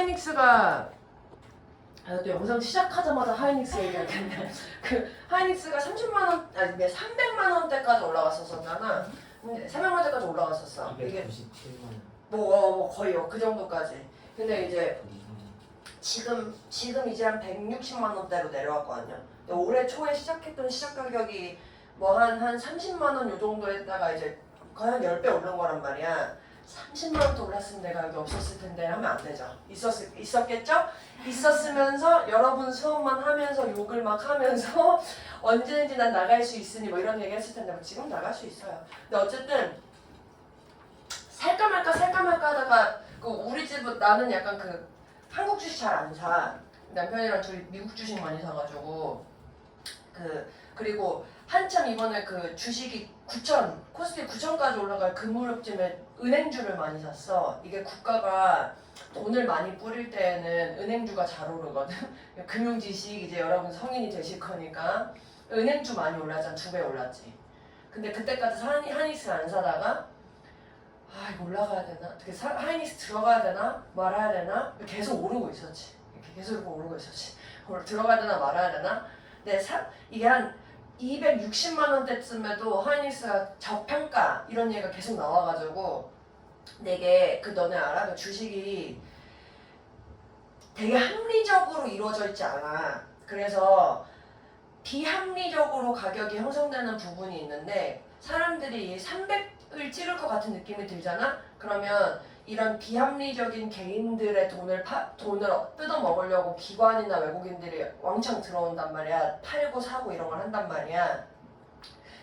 하이닉스가 또 영상 시작하자마자 하이닉스 얘기하겠네. 그 하이닉스가 30만 원, 아니 300만 원대까지 올라갔었잖아. 300만 원대까지 올라갔었어. 이게 297만 원. 뭐 거의 그 정도까지. 근데 이제 지금 이제 한 160만 원대로 내려왔거든요. 근데 올해 초에 시작했던 시작 가격이 뭐 한 30만 원 요 정도 했다가 이제 거의 한 10배 오른 거란 말이야. 30만 원 더 올랐으면 내가 여기 없었을 텐데 하면 안 되죠. 있었겠죠? 있었으면서 여러분 수업만 하면서 욕을 막 하면서 언제든지 난 나갈 수 있으니 뭐 이런 얘기 했을 텐데 지금 나갈 수 있어요. 근데 어쨌든 살까 말까 하다가 그 우리 집은 나는 약간 그 한국 주식 잘 안 사. 남편이랑 둘이 미국 주식 많이 사가지고 그리고 한참 이번에 그 주식이 9천 코스피 9천까지 올라갈 그 무렵쯤에 은행주를 많이 샀어. 이게 국가가 돈을 많이 뿌릴 때에는 은행주가 잘 오르거든. 금융지식 이제 여러분 성인이 되실 거니까 은행주 많이 올랐잖아. 2배 올랐지. 근데 그때까지 하이닉스를 안 사다가 이거 올라가야 되나? 어떻게 하이닉스 들어가야 되나? 말아야 되나? 계속 오르고 있었지. 이렇게 계속 오르고 있었지. 들어가야 되나 말아야 되나? 근데 이게 한 260만 원대쯤에도 하이닉스가 저평가 이런 얘기가 계속 나와가지고 되게 너네 알아? 그 주식이 되게 합리적으로 이루어져 있지 않아. 그래서 비합리적으로 가격이 형성되는 부분이 있는데 사람들이 300을 찍을 것 같은 느낌이 들잖아? 그러면 이런 비합리적인 개인들의 돈을 뜯어 먹으려고 기관이나 외국인들이 왕창 들어온단 말이야. 팔고 사고 이런 걸 한단 말이야.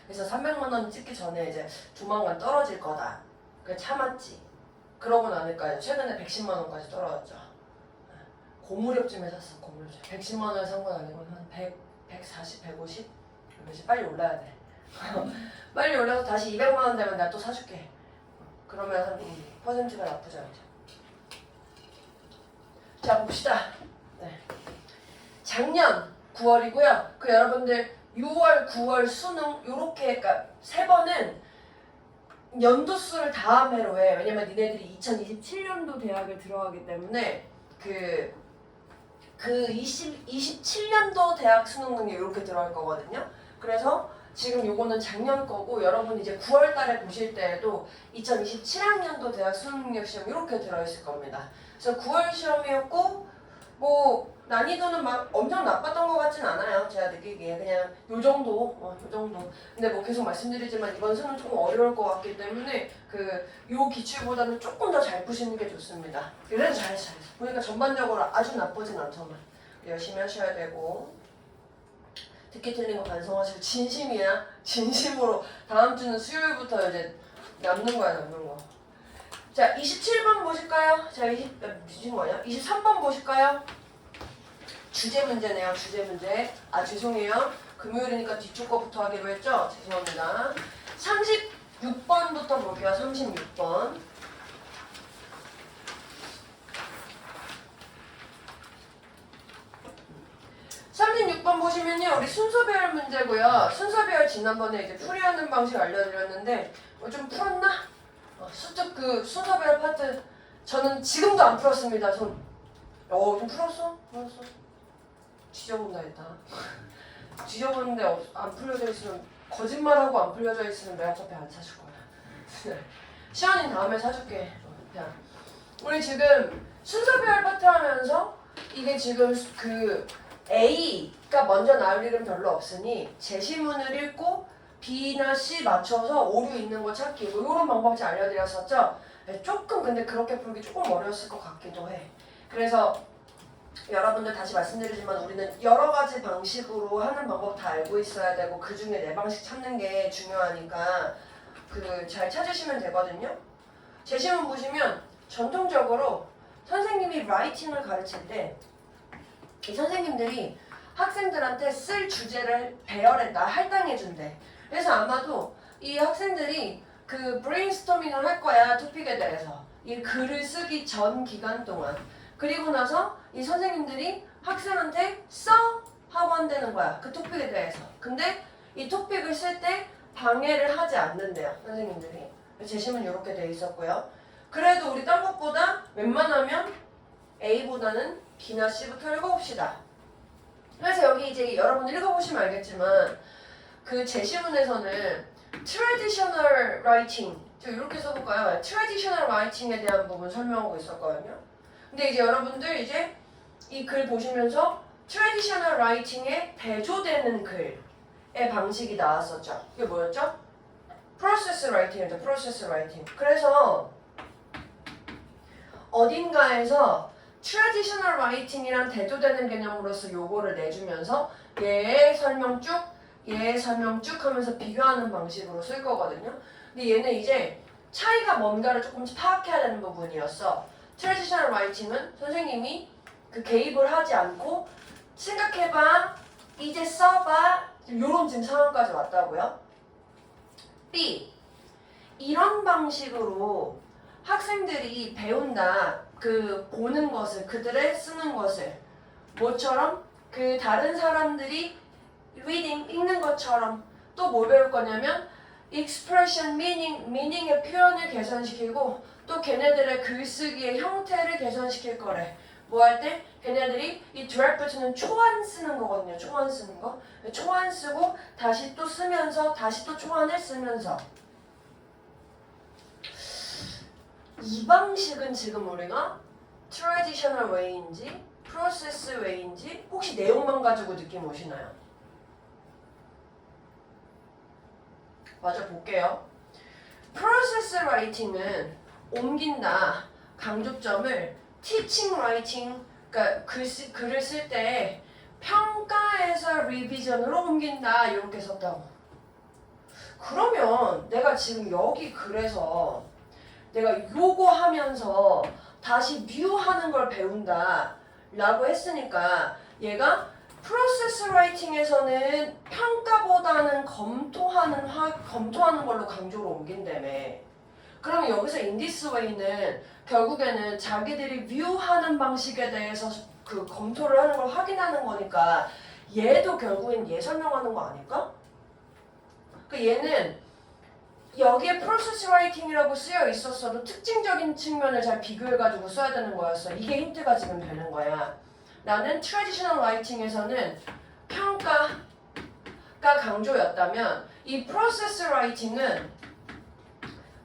그래서 300만 원 찍기 전에 이제 조만간 떨어질 거다. 그래서 참았지. 그러고 나니까 최근에 110만 원까지 떨어졌죠. 고무렵쯤에 샀어. 고무렵쯤. 110만 원에 산 건 아니고 한 100, 140, 150? 그래서 빨리 올라야 돼. 빨리 올라서 다시 200만 원 되면 내가 또 사줄게. 그러면 한 퍼센트가 나쁘지 않죠. 자 봅시다. 네. 작년 9월이고요. 그 여러분들 6월, 9월 수능 요렇게 그러니까 세 번은 연도수를 다음 해로 해. 왜냐면 니네들이 2027년도 대학을 들어가기 때문에 그 27년도 대학 수능 능력 이렇게 들어갈 거거든요. 그래서 지금 요거는 작년 거고 여러분 이제 9월 달에 보실 때에도 2027학년도 대학 수능 능력 시험 이렇게 들어있을 겁니다. 그래서 9월 시험이었고 뭐 난이도는 막 엄청 나빴던 것 같진 않아요. 제가 느끼기에 그냥 요 정도. 근데 뭐 계속 말씀드리지만 이번 수능 조금 어려울 것 같기 때문에 요 기출보다는 조금 더 잘 푸시는 게 좋습니다. 그래도 잘했어. 보니까 전반적으로 아주 나쁘진 않더만. 열심히 하셔야 되고 듣기 틀린 거 반성하시고 진심이야. 진심으로 다음 주는 수요일부터 이제 남는 거야. 자 27번 보실까요? 자 23번 보실까요? 주제 문제네요. 주제 문제. 죄송해요. 금요일이니까 뒤쪽 거부터 하기로 했죠? 죄송합니다. 36번부터 볼게요. 36번. 36번 보시면요. 우리 순서배열 문제고요. 순서배열 지난번에 이제 풀이하는 방식 알려드렸는데 좀 풀었나? 순서배열 파트 저는 지금도 안 풀었습니다. 좀 풀었어? 지져본다 했다. 지져보는데 안 풀려져 있으면 거짓말하고 안 풀려져 있으면 내가 커피 안 사줄 거야. 시연이 다음에 사줄게. 자, 우리 지금 순서배열 파트 하면서 이게 지금 A가 먼저 나올 일은 별로 없으니 제시문을 읽고 B나 C 맞춰서 오류 있는 거 찾기 뭐 이런 방법을 알려드렸었죠. 조금 근데 그렇게 풀기 조금 어려웠을 것 같기도 해. 그래서 여러분들 다시 말씀드리지만 우리는 여러 가지 방식으로 하는 방법 다 알고 있어야 되고 그 중에 내 방식 찾는 게 중요하니까 잘 찾으시면 되거든요. 제시문 보시면 전통적으로 선생님이 라이팅을 가르칠 때 이 선생님들이 학생들한테 쓸 주제를 배열했다, 할당해준대. 그래서 아마도 이 학생들이 브레인스토밍을 할 거야, 토픽에 대해서. 이 글을 쓰기 전 기간 동안. 그리고 나서 이 선생님들이 학생한테 하고 한다는 거야, 그 토픽에 대해서. 근데 이 토픽을 쓸 때 방해를 하지 않는데요, 선생님들이. 제시문 이렇게 돼 있었고요. 그래도 우리 딴 것보다 웬만하면 A보다는 B나 C부터 읽어봅시다. 그래서 여기 이제 여러분 읽어보시면 알겠지만 그 제시문에서는 traditional writing 저 이렇게 써볼까요? traditional writing에 대한 부분 설명하고 있었거든요. 근데 이제 여러분들 이제 이 글 보시면서 traditional writing에 대조되는 글의 방식이 나왔었죠. 이게 뭐였죠? process writing이죠. process writing. 그래서 어딘가에서 traditional writing이랑 대조되는 개념으로서 요거를 내주면서 얘의 설명 쭉, 얘의 설명 쭉 하면서 비교하는 방식으로 쓸 거거든요. 근데 얘는 이제 차이가 뭔가를 조금씩 파악해야 되는 부분이었어. traditional writing은 선생님이 그 개입을 하지 않고 생각해봐, 이제 써봐, 요런 지금 상황까지 왔다고요. B. 이런 방식으로 학생들이 배운다. 그 보는 것을, 그들의 쓰는 것을 뭐처럼? 그 다른 사람들이 reading, 읽는 것처럼 또 뭘 배울 거냐면 expression, meaning의 표현을 개선시키고 또 걔네들의 글쓰기의 형태를 개선시킬 거래. 뭐 할 때? 걔네들이 이 draft는 초안 쓰는 거거든요. 초안 쓰는 거. 초안 쓰고 다시 또 쓰면서 다시 또 초안을 쓰면서 이 방식은 지금 우리가 traditional way인지 process way인지 혹시 내용만 가지고 느낌 오시나요? 맞아 볼게요. process writing은 옮긴다. 강조점을 teaching writing 그러니까 글을 쓸 때 평가에서 리비전으로 옮긴다 이렇게 썼다고. 그러면 내가 지금 여기 글에서 내가 요거 하면서 다시 뷰하는 걸 배운다 라고 했으니까 얘가 프로세스 라이팅에서는 평가보다는 검토하는 걸로 강조를 옮긴다며. 그러면 여기서 in this way는 결국에는 자기들이 뷰하는 방식에 대해서 그 검토를 하는 걸 확인하는 거니까 얘도 결국엔 얘 설명하는 거 아닐까? 그 얘는 여기에 프로세스 라이팅이라고 쓰여 있었어도 특징적인 측면을 잘 비교해가지고 써야 되는 거였어. 이게 힌트가 지금 되는 거야. 나는 트래디셔널 라이팅에서는 평가가 강조였다면 이 프로세스 라이팅은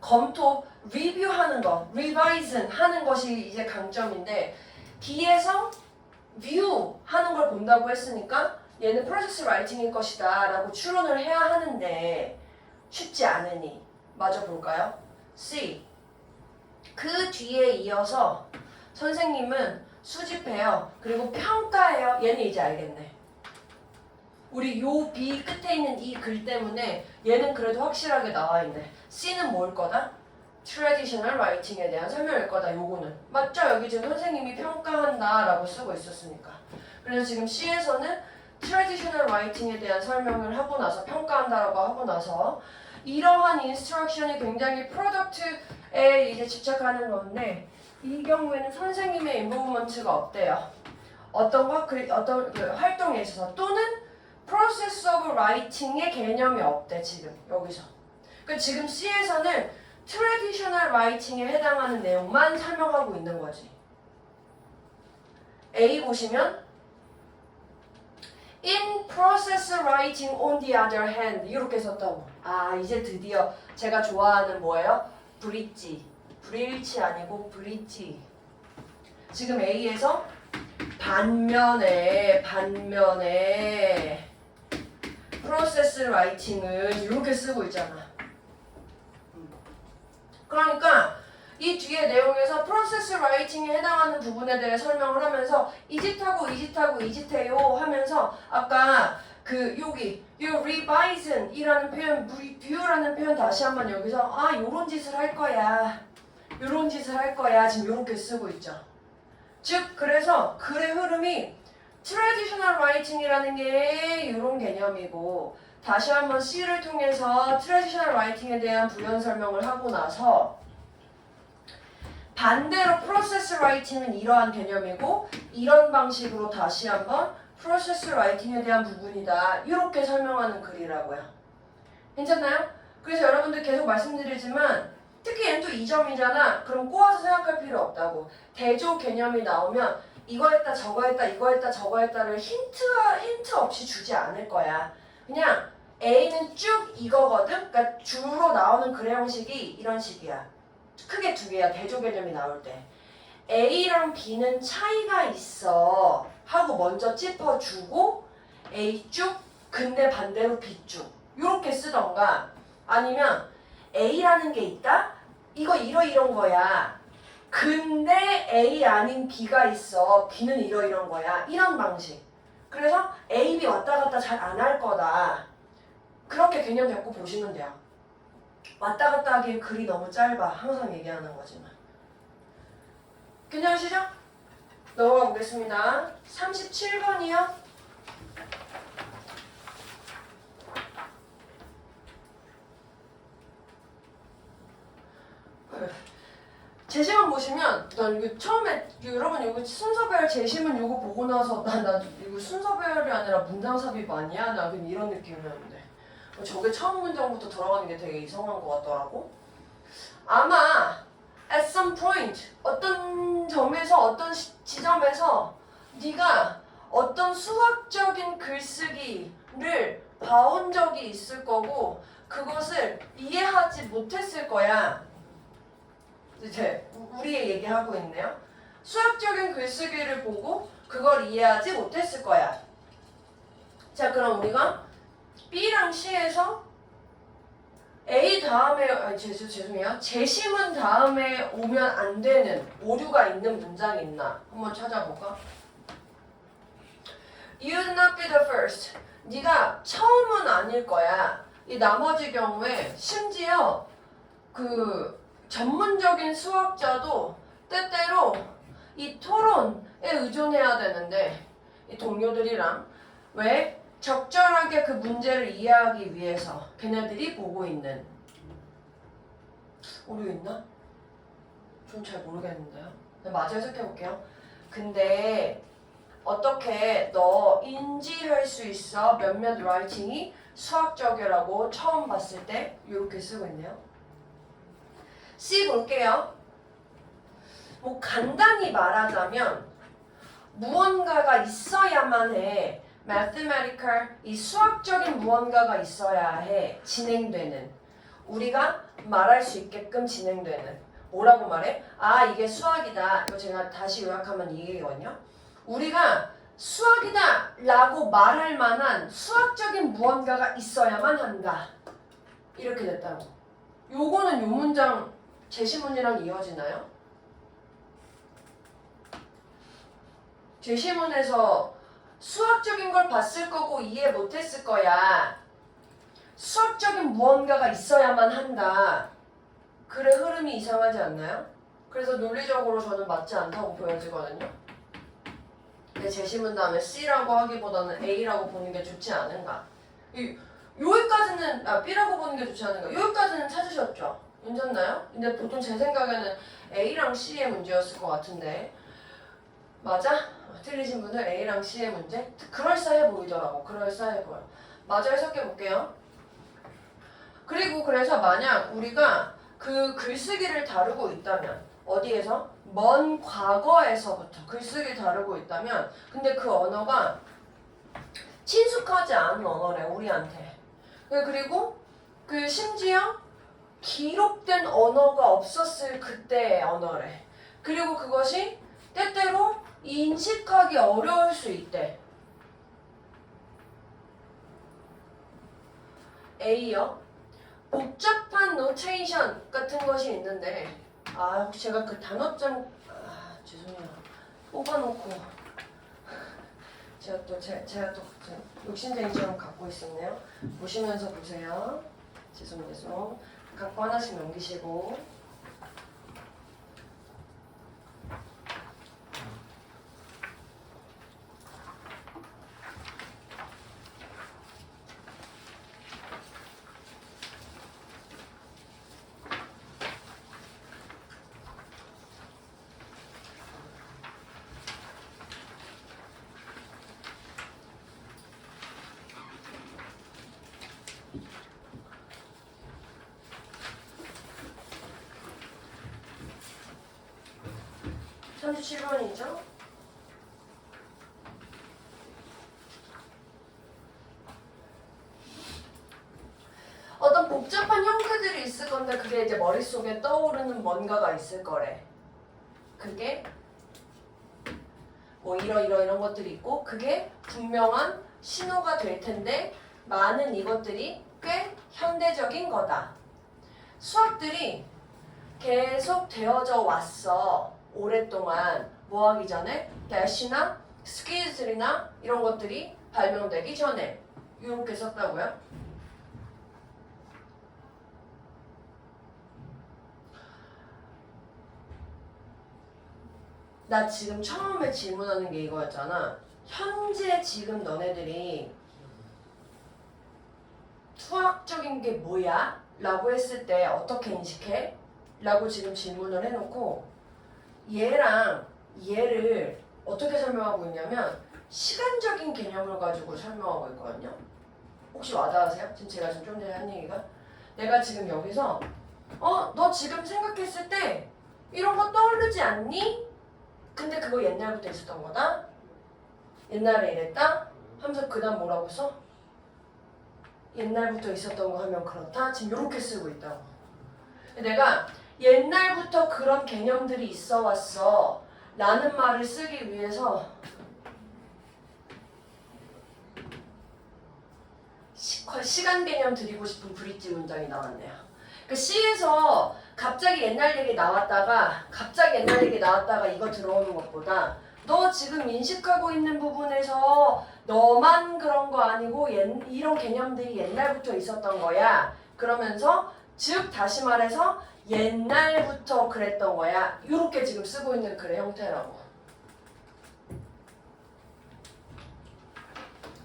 검토, 리뷰하는 거, 리바이즌 하는 것이 이제 강점인데 뒤에서 뷰 하는 걸 본다고 했으니까 얘는 프로세스 라이팅일 것이다 라고 추론을 해야 하는데 쉽지 않으니 마저 볼까요? C. 그 뒤에 이어서 선생님은 수집해요. 그리고 평가해요. 얘는 이제 알겠네. 우리 요 B 끝에 있는 이 글 때문에 얘는 그래도 확실하게 나와 있네. C는 뭘 거다? traditional writing에 대한 설명일 거다. 요거는. 맞죠? 여기 지금 선생님이 평가한다 라고 쓰고 있었으니까. 그래서 지금 C에서는 traditional writing에 대한 설명을 하고 나서 평가한다라고 하고 나서 이러한 인스트럭션이 굉장히 프로덕트에 이제 집착하는 건데 이 경우에는 선생님의 인볼브먼트가 없대요. 어떤 그 활동에 있어서 또는 process of writing의 개념이 없대 지금 여기서. 그러니까 지금 C에서는 traditional writing에 해당하는 내용만 설명하고 있는 거지. A 보시면 in process writing on the other hand 이렇게 썼다고. 아 이제 드디어 제가 좋아하는 뭐예요? 브릿지. 브릴치 아니고 브릿지. 지금 A에서 반면에 process writing은 이렇게 쓰고 있잖아. 그러니까 이 뒤에 내용에서 프로세스 라이팅에 해당하는 부분에 대해 설명을 하면서 이짓하고 이짓해요 하면서 아까 그 여기 요 revision 이라는 표현, view라는 표현 다시 한번 여기서 아 요런 짓을 할 거야 지금 요렇게 쓰고 있죠. 즉 그래서 글의 흐름이 traditional writing이라는 게 요런 개념이고 다시 한번 C를 통해서 traditional writing에 대한 부연 설명을 하고 나서 반대로 process writing은 이러한 개념이고 이런 방식으로 다시 한번 process writing에 대한 부분이다. 이렇게 설명하는 글이라고요. 괜찮나요? 그래서 여러분들 계속 말씀드리지만 특히 얘는 또 2점이잖아. 그럼 꼬아서 생각할 필요 없다고. 대조 개념이 나오면 이거 했다 저거 했다 이거 했다 저거 했다를 힌트 없이 주지 않을 거야. 그냥 A는 쭉 이거거든. 그러니까 주로 나오는 그래 형식이 이런 식이야. 크게 두 개야. 대조 개념이 나올 때. A랑 B는 차이가 있어 하고 먼저 짚어주고 A 쭉 근데 반대로 B 쭉 이렇게 쓰던가 아니면 A라는 게 있다? 이거 이런 거야. 근데 A 아닌 B가 있어. B는 이런 거야. 이런 방식. 그래서 A, B 왔다 갔다 잘 안 할 거다. 그렇게 개념 잡고 보시면 돼요. 왔다 갔다 하기엔 글이 너무 짧아. 항상 얘기하는 거지만. 괜찮으시죠? 넘어가 보겠습니다. 37번이요. 제시문 보시면 난 이거 처음에 여러분 이거 순서별 제시문 이거 보고 나서 나 이거 순서별이 아니라 문장 삽입 아니야? 나 그냥 이런 느낌이었는데 저게 처음 문장부터 들어가는 게 되게 이상한 것 같더라고. 아마 at some point 어떤 점에서 어떤 지점에서 네가 어떤 수학적인 글쓰기를 봐온 적이 있을 거고 그것을 이해하지 못했을 거야. 이제 우리 얘기하고 있네요. 수학적인 글쓰기를 보고 그걸 이해하지 못했을 거야. 자, 그럼 우리가 B랑 C에서 A 다음에 죄송해요. 제시문 다음에 오면 안 되는 오류가 있는 문장이 있나? 한번 찾아볼까? You'd not be the first. 네가 처음은 아닐 거야. 이 나머지 경우에 심지어 그 전문적인 수학자도 때때로 이 토론에 의존해야 되는데 이 동료들이랑 왜? 적절하게 그 문제를 이해하기 위해서 걔네들이 보고 있는 오류 있나? 좀 잘 모르겠는데요. 마저 해석해 볼게요. 근데 어떻게 너 인지할 수 있어? 몇몇 라이팅이 수학적이라고 처음 봤을 때 이렇게 쓰고 있네요. C 볼게요. 뭐 간단히 말하자면 무언가가 있어야만 해. mathematical 이 수학적인 무언가가 있어야 해. 진행되는 우리가 말할 수 있게끔 진행되는 뭐라고 말해? 아 이게 수학이다. 이거 제가 다시 요약하면 이 얘기거든요. 우리가 수학이다 라고 말할 만한 수학적인 무언가가 있어야만 한다. 이렇게 됐다고. 요거는 요 문장 제시문이랑 이어지나요? 제시문에서 수학적인 걸 봤을 거고 이해 못했을 거야. 수학적인 무언가가 있어야만 한다. 글의 흐름이 이상하지 않나요? 그래서 논리적으로 저는 맞지 않다고 보여지거든요. 근데 제시문 다음에 C라고 하기보다는 A라고 보는 게 좋지 않은가. 여기까지는 B라고 보는 게 좋지 않은가. 여기까지는 찾으셨죠? 괜찮나요? 근데 보통 제 생각에는 A랑 C의 문제였을 것 같은데 맞아? 틀리신 분들 A랑 C의 문제? 그럴싸해 보이더라고. 그럴싸해 보여. 마저 해석해 볼게요. 그리고 그래서 만약 우리가 그 글쓰기를 다루고 있다면 어디에서? 먼 과거에서부터 글쓰기를 다루고 있다면 근데 그 언어가 친숙하지 않은 언어래 우리한테. 그리고 그 심지어 기록된 언어가 없었을 그때의 언어래. 그리고 그것이 때때로 인식하기 어려울 수 있대. A요. 복잡한 노테이션 같은 것이 있는데 혹시 제가 그 단어점 죄송해요. 뽑아놓고 제가 또 욕심쟁이처럼 갖고 있었네요. 보시면서 보세요. 죄송. 갖고 하나씩 넘기시고 37번이죠? 어떤 복잡한 형태들이 있을 건데 그게 이제 머릿속에 떠오르는 뭔가가 있을 거래. 그게 뭐 이런 것들이 있고 그게 분명한 신호가 될 텐데 많은 이것들이 꽤 현대적인 거다. 수학들이 계속 되어져 왔어. 오랫동안 뭐 하기 전에 대시나 스퀴즐이나 이런 것들이 발명되기 전에 이렇게 썼다고요? 나 지금 처음에 질문하는 게 이거였잖아. 현재 지금 너네들이 수학적인 게 뭐야? 라고 했을 때 어떻게 인식해? 라고 지금 질문을 해놓고 얘랑 얘를 어떻게 설명하고 있냐면 시간적인 개념을 가지고 설명하고 있거든요. 혹시 와닿으세요? 지금 제가 좀 전에 한 얘기가 내가 지금 여기서 너 지금 생각했을 때 이런 거 떠오르지 않니? 근데 그거 옛날부터 있었던 거다? 옛날에 이랬다? 하면서 그 다음 뭐라고 써? 옛날부터 있었던 거 하면 그렇다? 지금 이렇게 쓰고 있다고. 내가 옛날부터 그런 개념들이 있어 왔어 라는 말을 쓰기 위해서 시간 개념 드리고 싶은 브릿지 문장이 나왔네요. 그 C에서 갑자기 옛날 얘기 나왔다가 이거 들어오는 것보다 너 지금 인식하고 있는 부분에서 너만 그런 거 아니고 이런 개념들이 옛날부터 있었던 거야. 그러면서 즉 다시 말해서 옛날부터 그랬던 거야. 이렇게 지금 쓰고 있는 글의 형태라고.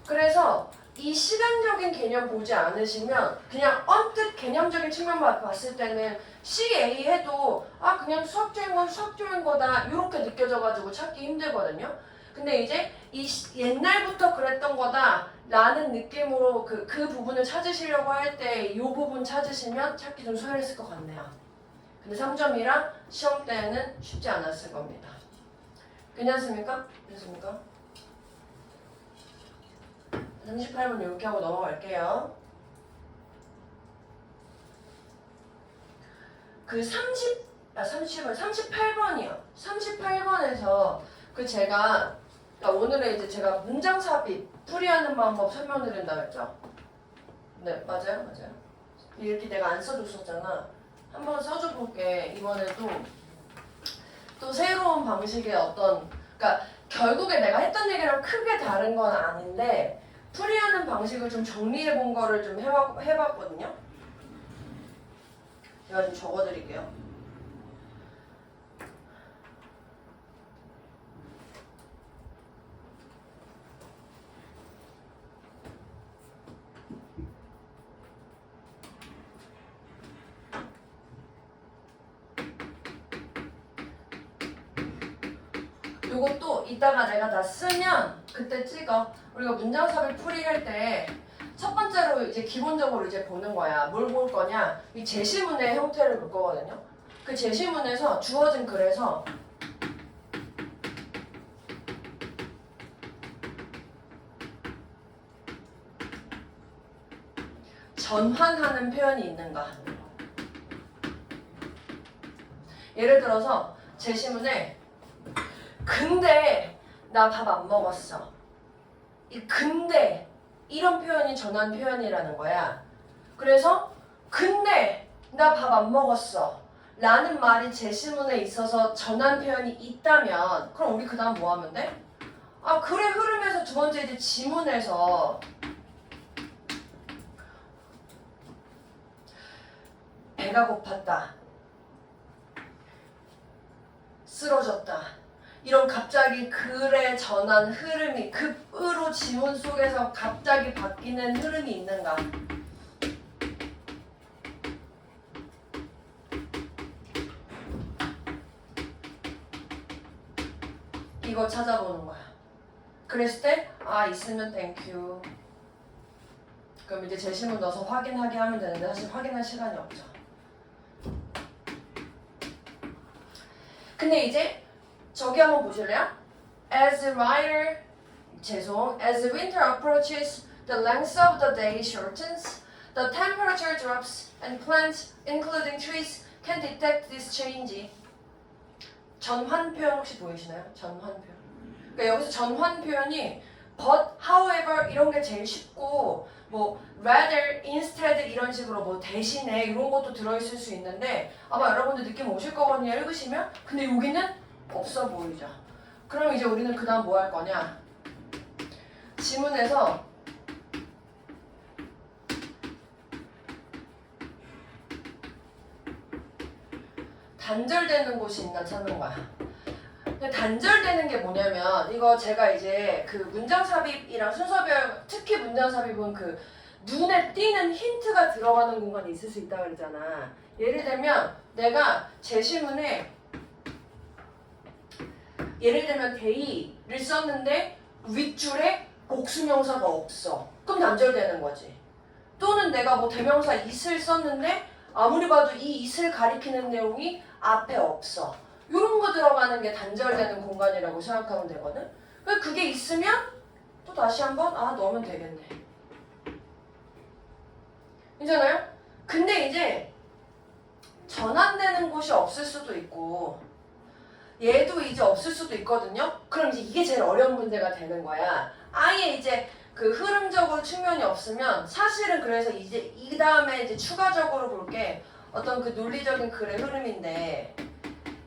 그래서 이 시간적인 개념 보지 않으시면 그냥 언뜻 개념적인 측면만 봤을 때는 CA 해도 그냥 수학적인 건 수학적인 거다 이렇게 느껴져가지고 찾기 힘들거든요. 근데 이제 이 옛날부터 그랬던 거다 라는 느낌으로 그 부분을 찾으시려고 할 때 이 부분 찾으시면 찾기 좀 수월했을 것 같네요. 근데 3점이라 시험 때는 쉽지 않았을 겁니다. 괜찮습니까? 38번 이렇게 하고 넘어갈게요. 그 38번이요. 38번에서 제가 오늘은 이제 제가 문장 삽입 풀이하는 방법 설명드린다고 했죠. 네, 맞아요. 이렇게 내가 안 써줬었잖아. 한번 써줘 볼게. 이번에도 또 새로운 방식의 그러니까 결국에 내가 했던 얘기랑 크게 다른 건 아닌데 풀이하는 방식을 좀 정리해 본 거를 좀 해봤거든요. 제가 좀 적어드릴게요. 요것도 이따가 내가 다 쓰면 그때 찍어. 우리가 문장삽입 풀이할 때 첫 번째로 이제 기본적으로 이제 보는 거야. 뭘 볼 거냐? 이 제시문의 형태를 볼 거거든요. 그 제시문에서 주어진 글에서 전환하는 표현이 있는가? 예를 들어서 제시문에 근데 나 밥 안 먹었어. 이 근데 이런 표현이 전환 표현이라는 거야. 그래서 근데 나 밥 안 먹었어 라는 말이 제시문에 있어서 전환 표현이 있다면 그럼 우리 그 다음 뭐 하면 돼? 글의 흐름에서 두 번째 이제 지문에서 배가 고팠다, 쓰러졌다 이런 갑자기 글의 전환 흐름이 급으로 지문 속에서 갑자기 바뀌는 흐름이 있는가? 이거 찾아보는 거야. 그랬을 때 있으면 땡큐. 그럼 이제 제시문 넣어서 확인하게 하면 되는데 사실 확인할 시간이 없죠. 근데 이제 저기 한번 보실래요? As winter approaches, the length of the day shortens, the temperature drops, and plants, including trees, can detect this change. 전환 표현 혹시 보이시나요? 전환 표현. 그러니까 여기서 전환 표현이 but, however 이런 게 제일 쉽고 뭐 rather, instead 이런 식으로 뭐 대신에 이런 것도 들어있을 수 있는데 아마 여러분들 느낌 오실 거거든요. 읽으시면. 근데 여기는 없어 보이죠. 그럼 이제 우리는 그 다음 뭐 할 거냐? 지문에서 단절되는 곳이 있나 찾는 거야. 단절되는 게 뭐냐면 이거 제가 이제 그 문장 삽입이랑 순서별 특히 문장 삽입은 그 눈에 띄는 힌트가 들어가는 공간이 있을 수 있다 그러잖아. 예를 들면 내가 제시문에 예를 들면 데이를 썼는데 윗줄에 복수명사가 없어. 그럼 단절되는 거지. 또는 내가 뭐 대명사 it을 썼는데 아무리 봐도 이 it을 가리키는 내용이 앞에 없어. 이런 거 들어가는 게 단절되는 공간이라고 생각하면 되거든. 그게 있으면 또 다시 한번 넣으면 되겠네. 괜찮아요? 근데 이제 전환되는 곳이 없을 수도 있고 얘도 이제 없을 수도 있거든요. 그럼 이제 이게 제일 어려운 문제가 되는 거야. 아예 이제 그 흐름적으로 측면이 없으면 사실은 그래서 이제 이 다음에 이제 추가적으로 볼 게 어떤 그 논리적인 글의 흐름인데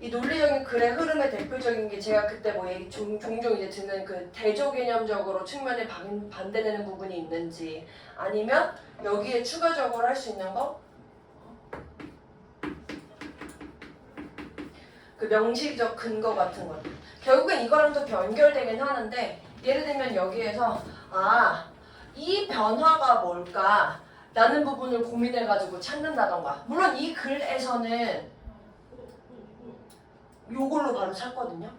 이 논리적인 글의 흐름의 대표적인 게 제가 그때 뭐 종종 이제 듣는 그 대조 개념적으로 측면에 반대되는 부분이 있는지 아니면 여기에 추가적으로 할 수 있는 거 그 명시적 근거 같은 것 결국엔 이거랑 또 연결되긴 하는데 예를 들면 여기에서 이 변화가 뭘까 라는 부분을 고민해가지고 찾는다던가 물론 이 글에서는 요걸로 바로 찾거든요.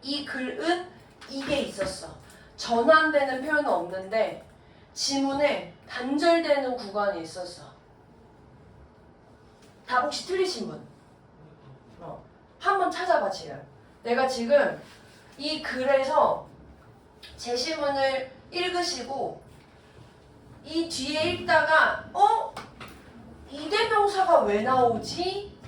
이 글은 이게 있었어. 전환되는 표현은 없는데 지문에 단절되는 구간이 있었어. 답 혹시 틀리신 분? 한번 찾아봐 지금. 내가 지금 이 글에서 제시문을 읽으시고 이 뒤에 읽다가 이대명사가 왜 나오지?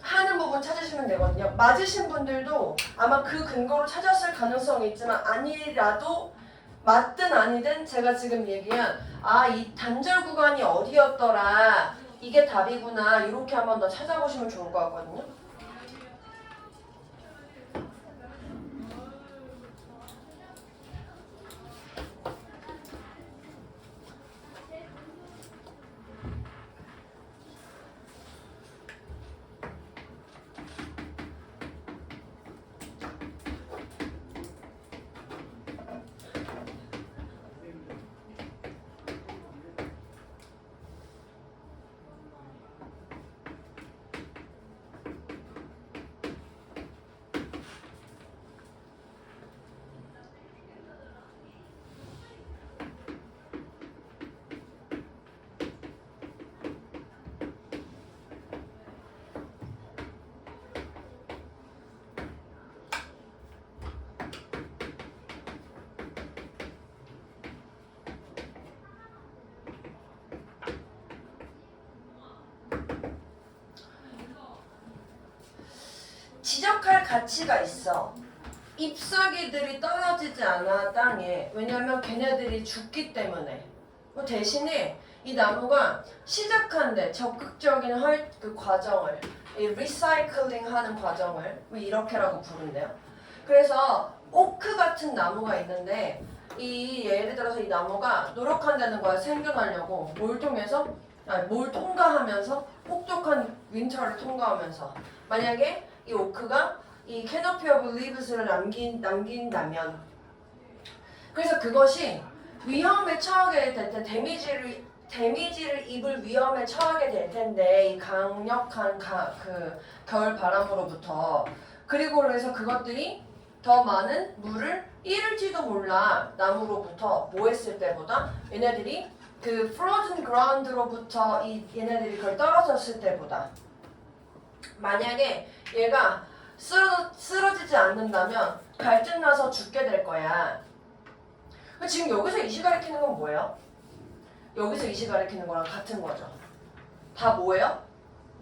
하는 부분 찾으시면 되거든요. 맞으신 분들도 아마 그 근거로 찾았을 가능성이 있지만 아니라도 맞든 아니든 제가 지금 얘기한 이 단절 구간이 어디였더라 이게 답이구나 이렇게 한번 더 찾아보시면 좋을 것 같거든요. 지적할 가치가 있어. 잎사귀들이 떨어지지 않아 땅에. 왜냐면 걔네들이 죽기 때문에. 대신에 이 나무가 시작한데 적극적인 그 과정을 이 리사이클링 하는 과정을 이렇게라고 부른대요. 그래서 오크 같은 나무가 있는데 이 예를 들어서 이 나무가 노력한다는 거야. 생존하려고 뭘 통해서? 뭘 통과하면서 혹독한 윈터를 통과하면서 만약에 이 오크가 이 캐노피 오브 리브스를 남긴다면 그래서 그것이 위험에 처하게 될 때 데미지를 입을 위험에 처하게 될 텐데 이 강력한 그 겨울 바람으로부터 그리고 그래서 그것들이 더 많은 물을 잃을지도 몰라 나무로부터 뭐 했을 때보다 얘네들이 그 frozen ground로부터 얘네들이 그걸 떨어졌을 때보다 만약에 얘가 쓰러지지 않는다면 갈등 나서 죽게 될 거야. 지금 여기서 이시 가리키는 건 뭐예요? 여기서 이시 가리키는 거랑 같은 거죠. 다 뭐예요?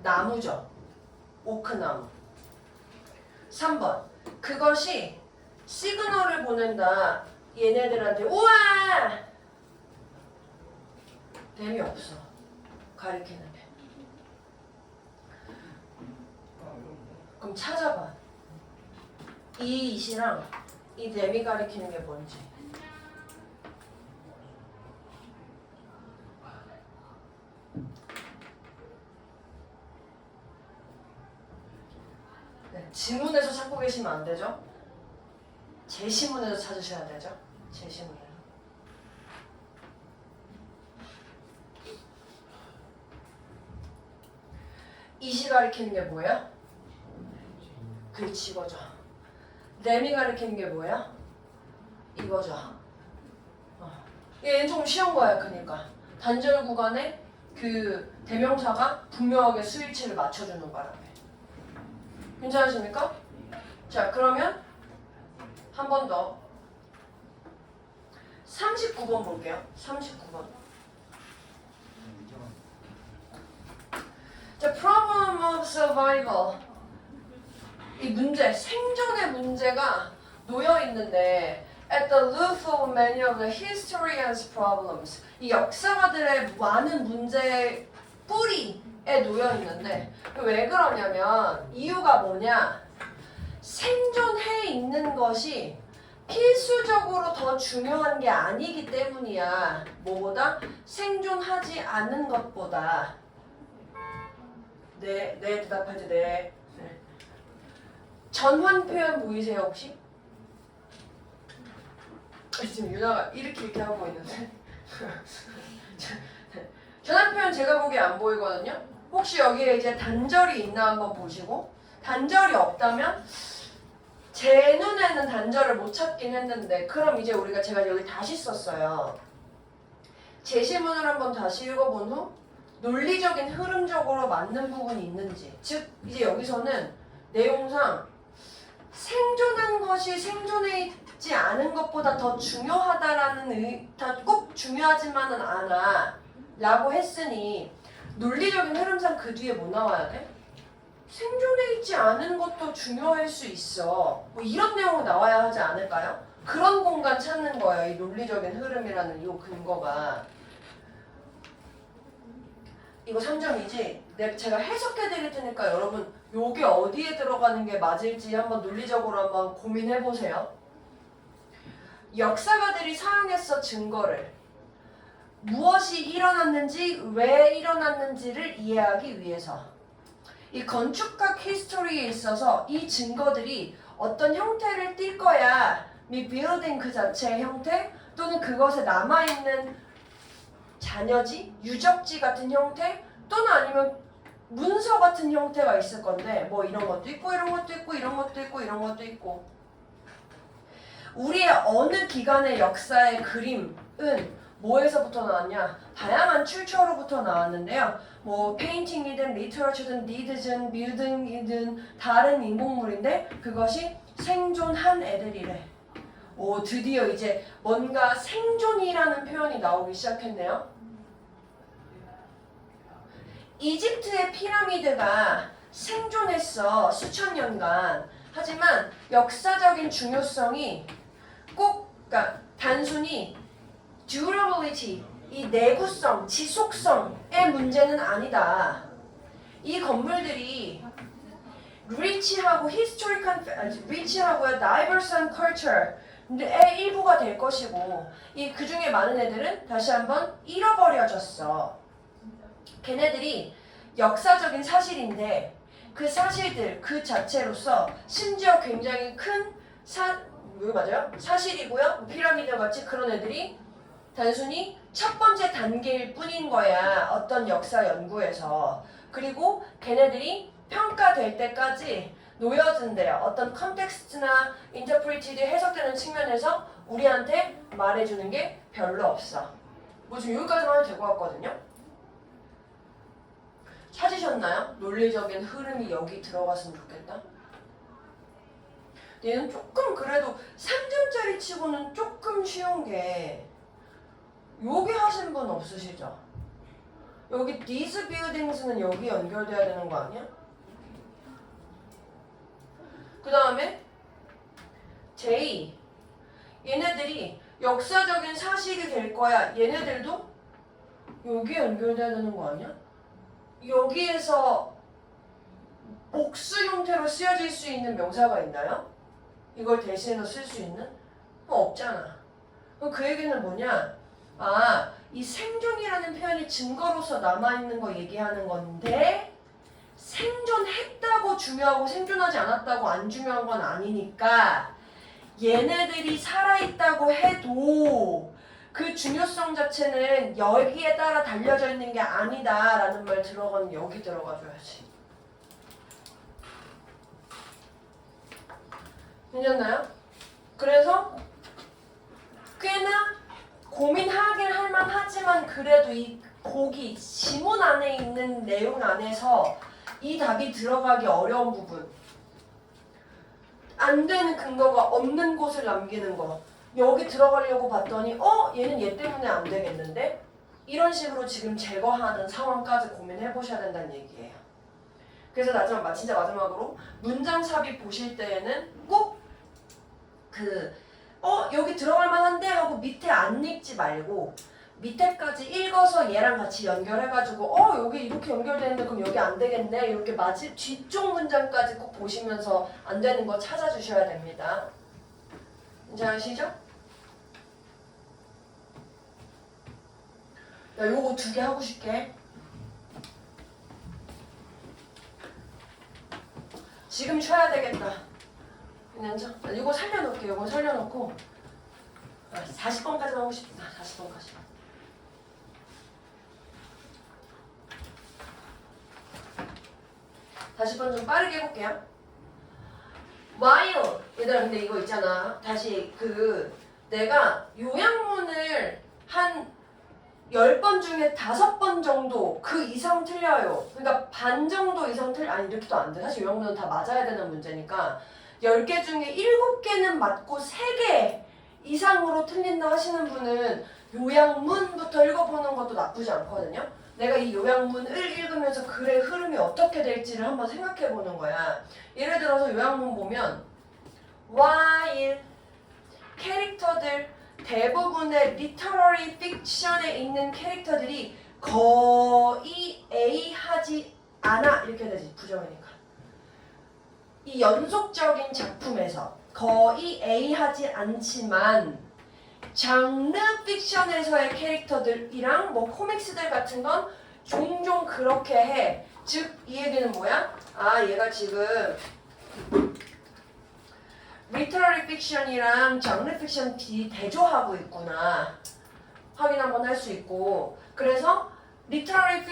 나무죠. 오크나무. 3번. 그것이 시그널을 보낸다. 얘네들한테 우와! 뱀이 없어. 가리키는 뱀. 그럼 찾아봐. 이 이시랑 이 뱀이 가리키는 게 뭔지. 네, 지문에서 찾고 계시면 안 되죠? 제시문에서 찾으셔야 되죠? 제시문에서. 이시 가리키는 게 뭐야? 그렇지, 이거죠. 램이 가리키는 게 뭐야? 이거죠. 얘는 좀 쉬운 거야, 그러니까. 단절 구간에 그 대명사가 분명하게 스위치를 맞춰주는 바람에. 괜찮으십니까? 자, 그러면 한 번 더. 39번 볼게요. 39번. 자, problem of survival. 이 문제, 생존의 문제가 놓여 있는데 at the root of many of the historians' problems. 이 역사가들의 많은 문제의 뿌리에 놓여 있는데 왜 그러냐면 이유가 뭐냐? 생존해 있는 것이 필수적으로 더 중요한 게 아니기 때문이야. 뭐보다? 생존하지 않은 것보다. 네, 대답하지, 네. 전환 표현 보이세요, 혹시? 지금 유나가 이렇게 하고 있는데. 전환 표현 제가 보기에 안 보이거든요? 혹시 여기에 이제 단절이 있나 한번 보시고, 단절이 없다면 제 눈에는 단절을 못 찾긴 했는데, 그럼 이제 제가 여기 다시 썼어요. 제시문을 한번 다시 읽어본 후 논리적인 흐름적으로 맞는 부분이 있는지, 즉 이제 여기서는 내용상 생존한 것이 생존해 있지 않은 것보다 더 중요하다라는 꼭 중요하지만은 않아 라고 했으니 논리적인 흐름상 그 뒤에 뭐 나와야 돼? 생존해 있지 않은 것도 중요할 수 있어. 뭐 이런 내용이 나와야 하지 않을까요? 그런 공간 찾는 거예요. 이 논리적인 흐름이라는 이 근거가. 이거 3점이지? 제가 해석해 드릴 테니까 여러분 요게 어디에 들어가는 게 맞을지 한번 논리적으로 한번 고민해 보세요. 역사가들이 사용했어 증거를. 무엇이 일어났는지, 왜 일어났는지를 이해하기 위해서. 이 건축학 히스토리에 있어서 이 증거들이 어떤 형태를 띌 거야. 미 빌딩 그 자체의 형태 또는 그것에 남아있는 잔여지, 유적지 같은 형태 또는 아니면 문서 같은 형태가 있을 건데 뭐 이런 것도 있고 이런 것도 있고 이런 것도 있고 이런 것도 있고 우리의 어느 기간의 역사의 그림은 뭐에서부터 나왔냐? 다양한 출처로부터 나왔는데요. 뭐 페인팅이든 리터러처든 리드든 빌딩이든 다른 인공물인데 그것이 생존한 애들이래. 오, 드디어 이제 뭔가 생존이라는 표현이 나오기 시작했네요. 이집트의 피라미드가 생존했어, 수천 년간. 하지만 역사적인 중요성이 꼭, 그러니까 단순히 durability, 이 내구성, 지속성의 문제는 아니다. 이 건물들이 rich하고 rich하고요, diverse한 culture의 일부가 될 것이고, 그 중에 많은 애들은 다시 한번 잃어버려졌어. 걔네들이 역사적인 사실인데 그 사실들 그 자체로서 심지어 굉장히 큰 여기 맞아요? 사실이고요. 피라미드 같이 그런 애들이 단순히 첫 번째 단계일 뿐인 거야. 어떤 역사 연구에서. 그리고 걔네들이 평가될 때까지 놓여진대요. 어떤 컨텍스트나 인터프리티드 해석되는 측면에서 우리한테 말해주는 게 별로 없어. 뭐 지금 여기까지만 해도 될 것 같거든요. 찾으셨나요? 논리적인 흐름이 여기 들어갔으면 좋겠다. 얘는 조금 그래도 3점짜리 치고는 조금 쉬운 게 여기 하신 분 없으시죠? 여기 these buildings는 여기 연결돼야 되는 거 아니야? 그 다음에 J 얘네들이 역사적인 사실이 될 거야. 얘네들도 여기 연결돼야 되는 거 아니야? 여기에서 복수 형태로 쓰여질 수 있는 명사가 있나요? 이걸 대신해서 쓸 수 있는? 없잖아. 그럼 그 얘기는 뭐냐? 아, 이 생존이라는 표현이 증거로서 남아있는 거 얘기하는 건데 생존했다고 중요하고 생존하지 않았다고 안 중요한 건 아니니까 얘네들이 살아있다고 해도 그 중요성 자체는 여기에 따라 달려져 있는 게 아니다 라는 말 들어가면 여기 들어가줘야지. 괜찮나요? 그래서 꽤나 고민하긴 할 만하지만 그래도 이 보기 지문 안에 있는 내용 안에서 이 답이 들어가기 어려운 부분, 안 되는 근거가 없는 곳을 남기는 거, 여기 들어가려고 봤더니 얘는 얘 때문에 안 되겠는데? 이런 식으로 지금 제거하는 상황까지 고민해 보셔야 된다는 얘기예요. 그래서 진짜 마지막으로 문장 삽입 보실 때에는 꼭 여기 들어갈 만한데 하고 밑에 안 읽지 말고 밑에까지 읽어서 얘랑 같이 연결해가지고 여기 이렇게 연결되는데 그럼 여기 안 되겠네 이렇게 뒤쪽 문장까지 꼭 보시면서 안 되는 거 찾아주셔야 됩니다. 괜찮으시죠? 야, 요거 2개 하고 싶게. 지금 쉬어야 되겠다. 괜찮죠? 이거 살려놓을게요. 이거 살려놓고 40번까지만 하고 싶다. 40번까지. 다시 번 좀 빠르게 해볼게요. while 얘들아 근데 이거 있잖아. 다시 내가 요약문을 한 10번 중에 5번 정도 그 이상 틀려요. 그러니까 반 정도 이상 아니 이렇게도 안 돼. 사실 요약문은 다 맞아야 되는 문제니까 10개 중에 7개는 맞고 3개 이상으로 틀린다 하시는 분은 요약문부터 읽어보는 것도 나쁘지 않거든요. 내가 이 요약문을 읽으면서 글의 흐름이 어떻게 될지를 한번 생각해 보는 거야. 예를 들어서 요약문 보면 while 캐릭터들 대부분의 literary fiction에 있는 캐릭터들이 거의 A 하지 않아 이렇게 되지 부정이니까. 이 연속적인 작품에서 거의 A 하지 않지만 장르 픽션에서의 캐릭터들이랑 코믹스들 같은 건 종종 그렇게 해. 즉 이 얘기는 뭐야? 얘가 지금 리터러리 픽션이랑 장르 픽션 대조하고 있구나. 확인 한번 할 수 있고. 그래서 리터러리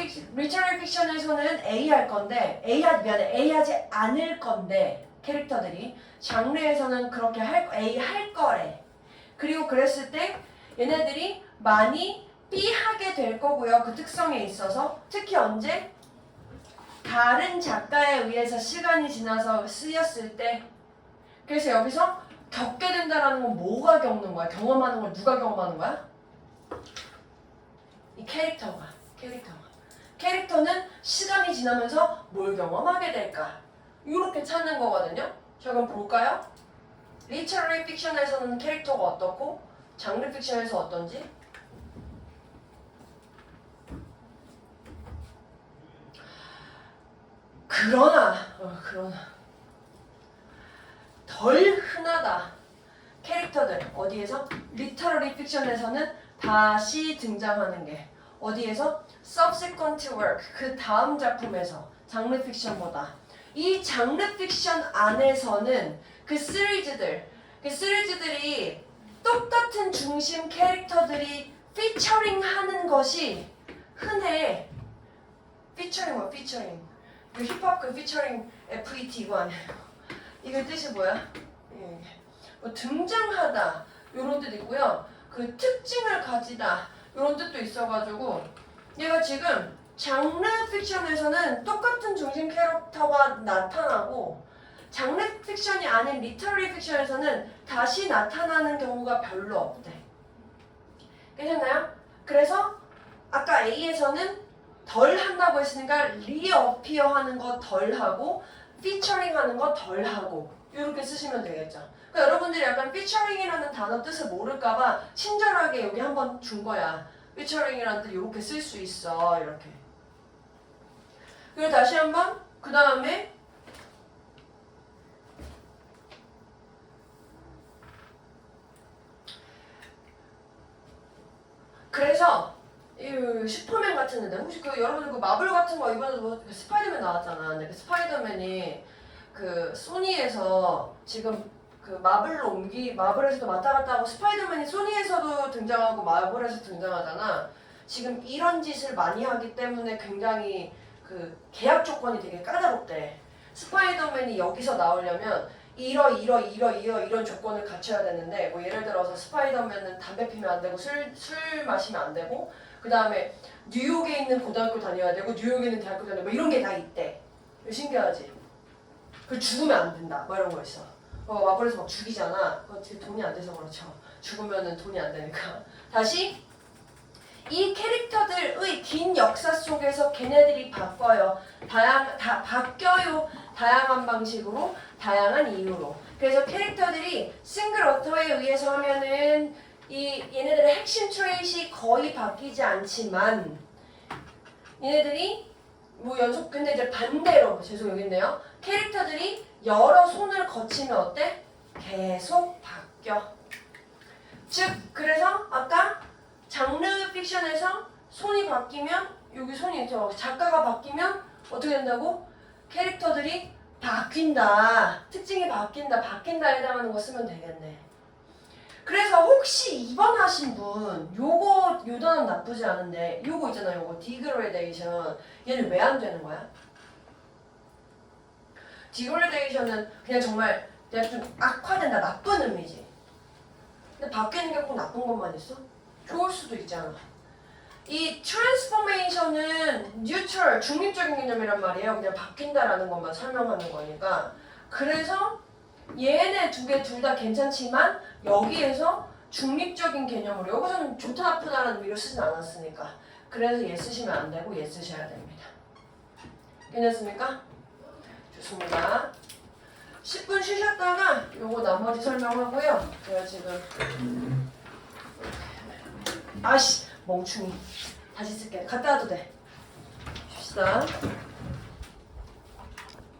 픽션에서는 A 할 건데 A 하지 않을 건데 캐릭터들이 장르에서는 그렇게 A 할 거래. 그리고 그랬을 때 얘네들이 많이 B 하게 될 거고요. 그 특성에 있어서 특히 언제? 다른 작가에 의해서 시간이 지나서 쓰였을 때. 그래서 여기서 겪게 된다라는 건 뭐가 겪는 거야? 경험하는 걸 누가 경험하는 거야? 이 캐릭터는 시간이 지나면서 뭘 경험하게 될까? 이렇게 찾는 거거든요. 자 그럼 볼까요? 리터러리 픽션에서는 캐릭터가 어떻고 장르 픽션에서 어떤지. 그러나 덜 흔하다. 캐릭터들 어디에서? 리터러리 픽션에서는 다시 등장하는 게 어디에서? subsequent work 그 다음 작품에서 장르 픽션보다. 이 장르 픽션 안에서는 그 시리즈들이 똑같은 중심 캐릭터들이 피처링 하는 것이 흔해. 피처링 피처링 힙합 피처링 FET 이거 아니에요. 이거 뜻이 뭐야? 등장하다 이런 뜻 있고요. 그 특징을 가지다 이런 뜻도 있어가지고 얘가 지금 장르 픽션에서는 똑같은 중심 캐릭터가 나타나고 장르 픽션이 아닌 리터러리 픽션에서는 다시 나타나는 경우가 별로 없대. 괜찮나요? 그래서 아까 A에서는 덜 한다고 했으니까 리어피어 하는 거 덜 하고 피처링 하는 거 덜 하고 이렇게 쓰시면 되겠죠. 그러니까 여러분들이 약간 피처링이라는 단어 뜻을 모를까봐 친절하게 여기 한번 준 거야. 피처링이라는 뜻 이렇게 쓸 수 있어. 이렇게. 그리고 다시 한번 그 다음에 그래서 이 슈퍼맨 같은데 혹시 그 여러분들 그 마블 같은 거 이번에 뭐 스파이더맨 나왔잖아. 근데 그 스파이더맨이 그 소니에서 지금 그 마블에서도 왔다 갔다 하고 스파이더맨이 소니에서도 등장하고 마블에서 등장하잖아. 지금 이런 짓을 많이 하기 때문에 굉장히 그 계약 조건이 되게 까다롭대. 스파이더맨이 여기서 나오려면 이런 조건을 갖춰야 되는데 뭐 예를 들어서 스파이더맨은 담배 피면 안 되고 술 마시면 안 되고 그 다음에 뉴욕에 있는 고등학교 다녀야 되고 뉴욕에 있는 대학교 다녀야 되고 뭐 이런 게 다 있대. 신기하지? 그 죽으면 안 된다 뭐 이런 거 있어. 마블에서 막 죽이잖아. 그거 돈이 안 돼서 그렇죠. 죽으면은 돈이 안 되니까. 다시 이 캐릭터들의 긴 역사 속에서 걔네들이 바뀌어요. 바뀌어요. 다양한 방식으로, 다양한 이유로. 그래서 캐릭터들이 싱글 어터에 의해서 하면은 얘네들의 핵심 트레이트이 거의 바뀌지 않지만 얘네들이 뭐 근데 이제 반대로 여기 있네요. 캐릭터들이 여러 손을 거치면 어때? 계속 바뀌어. 즉 그래서 아까 장르 픽션에서 손이 바뀌면 여기 손이 이렇게 작가가 바뀌면 어떻게 된다고? 캐릭터들이 바뀐다. 특징이 바뀐다에 해당하는 거 쓰면 되겠네. 그래서 혹시 2번 하신 분 요 단어 나쁘지 않은데 요거 있잖아요. 요거 디그레데이션 얘는 왜 안 되는 거야? 디그레데이션은 그냥 정말 내가 좀 악화된다 나쁜 의미지. 근데 바뀌는 게 꼭 나쁜 것만 있어? 좋을 수도 있잖아. 이 트랜스포메이션은 뉴트럴, 중립적인 개념이란 말이에요. 그냥 바뀐다라는 것만 설명하는 거니까. 그래서 얘네 두 개 둘 다 괜찮지만 여기에서 중립적인 개념으로 여기서는 좋다 나쁘다라는 의미로 쓰진 않았으니까 그래서 얘 쓰시면 안 되고 얘 쓰셔야 됩니다. 괜찮습니까? 좋습니다. 10분 쉬셨다가 요거 나머지 설명하고요. 제가 지금 아씨 멍충이 다시 쓸게. 갔다 와도 돼. 쉽시다.